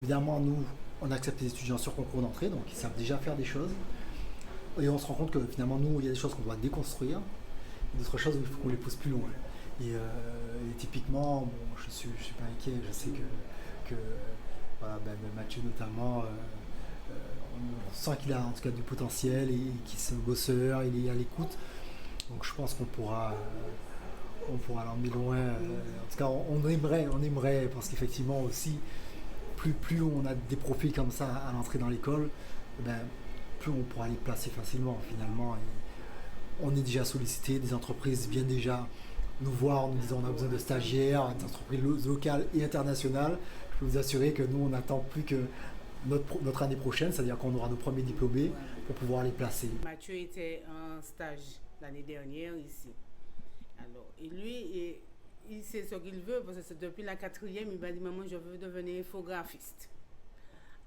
Évidemment, nous, on accepte les étudiants sur concours d'entrée, donc ils savent déjà faire des choses. Et on se rend compte que finalement, nous, il y a des choses qu'on doit déconstruire, et d'autres choses où il faut qu'on les pousse plus loin. Et typiquement, bon, je suis pas inquiet, je sais que voilà, Mathieu notamment, on sent qu'il a en tout cas du potentiel et qu'il est un bosseur, il est à l'écoute. Donc je pense qu'on pourra l'emmener loin. En tout cas, on aimerait, parce qu'effectivement aussi, plus on a des profils comme ça à l'entrée dans l'école, plus on pourra les placer facilement finalement. Et on est déjà sollicité, des entreprises viennent déjà nous voir en nous disant on a besoin de stagiaires, des entreprises locales et internationales. Je peux vous assurer que nous on n'attend plus que notre année prochaine, c'est-à-dire qu'on aura nos premiers diplômés pour pouvoir les placer. Mathieu était en stage l'année dernière ici. Alors, et lui, il sait ce qu'il veut, parce que c'est depuis la 4e, il m'a dit maman, je veux devenir infographiste.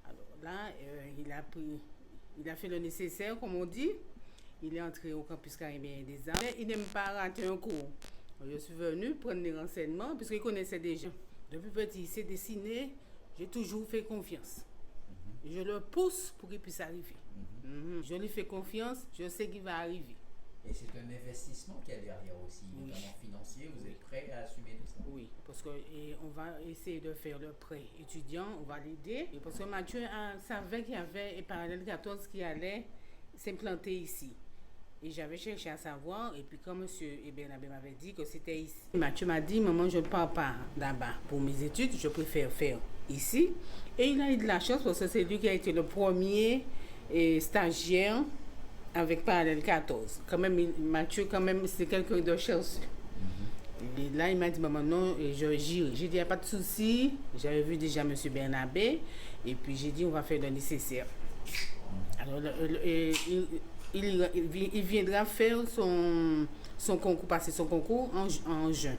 Alors là, il a fait le nécessaire, comme on dit. Il est entré au campus caribéen des arts. Il n'aime pas rater un cours. Je suis venue prendre des renseignements, puisqu'il connaissait déjà. Depuis petit, il sait dessiner. J'ai toujours fait confiance. Je le pousse pour qu'il puisse arriver. Je lui fais confiance, je sais qu'il va arriver. Et c'est un investissement qu'il y a derrière aussi, notamment financier. Vous êtes prêt à assumer tout ça? Oui, parce qu'on va essayer de faire le prêt étudiant, on va l'aider. Et parce que Mathieu savait qu'il y avait un parallèle 14 qui allait s'implanter ici. Et j'avais cherché à savoir, et puis quand M. Bernabé m'avait dit que c'était ici, Mathieu m'a dit, maman, je ne pars pas là-bas pour mes études, je préfère faire ici. Et il a eu de la chance parce que c'est lui qui a été le premier stagiaire avec Parallèle 14. Quand même, Mathieu, c'est quelqu'un de chanceux. Et là, il m'a dit, maman, non, j'irai. J'ai dit, il n'y a pas de souci. J'avais vu déjà M. Bernabé. Et puis, j'ai dit, on va faire le nécessaire. Alors, il viendra faire son concours, passer son concours en juin.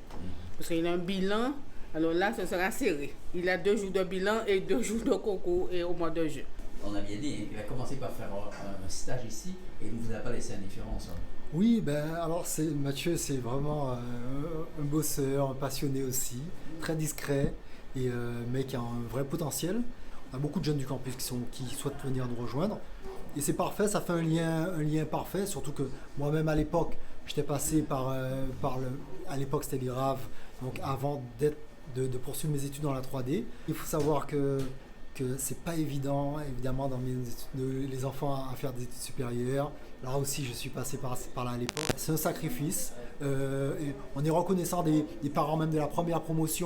Parce qu'il a un bilan. Alors là, ce sera serré. Il a 2 jours de bilan et 2 jours de concours et au mois de juin. On a bien dit, il a commencé par faire un stage ici et il ne vous a pas laissé indifférence. Oui, alors Mathieu, c'est vraiment un bosseur, un passionné aussi, très discret, mais qui a un vrai potentiel. On a beaucoup de jeunes du campus qui souhaitent venir nous rejoindre. Et c'est parfait, ça fait un lien parfait, surtout que moi-même à l'époque, j'étais passé à l'époque c'était l'IRAV, donc avant de poursuivre mes études dans la 3D. Il faut savoir que c'est pas évident, évidemment, d'emmener les enfants à faire des études supérieures. Là aussi, je suis passé par là à l'époque. C'est un sacrifice. Et on est reconnaissant des parents même de la première promotion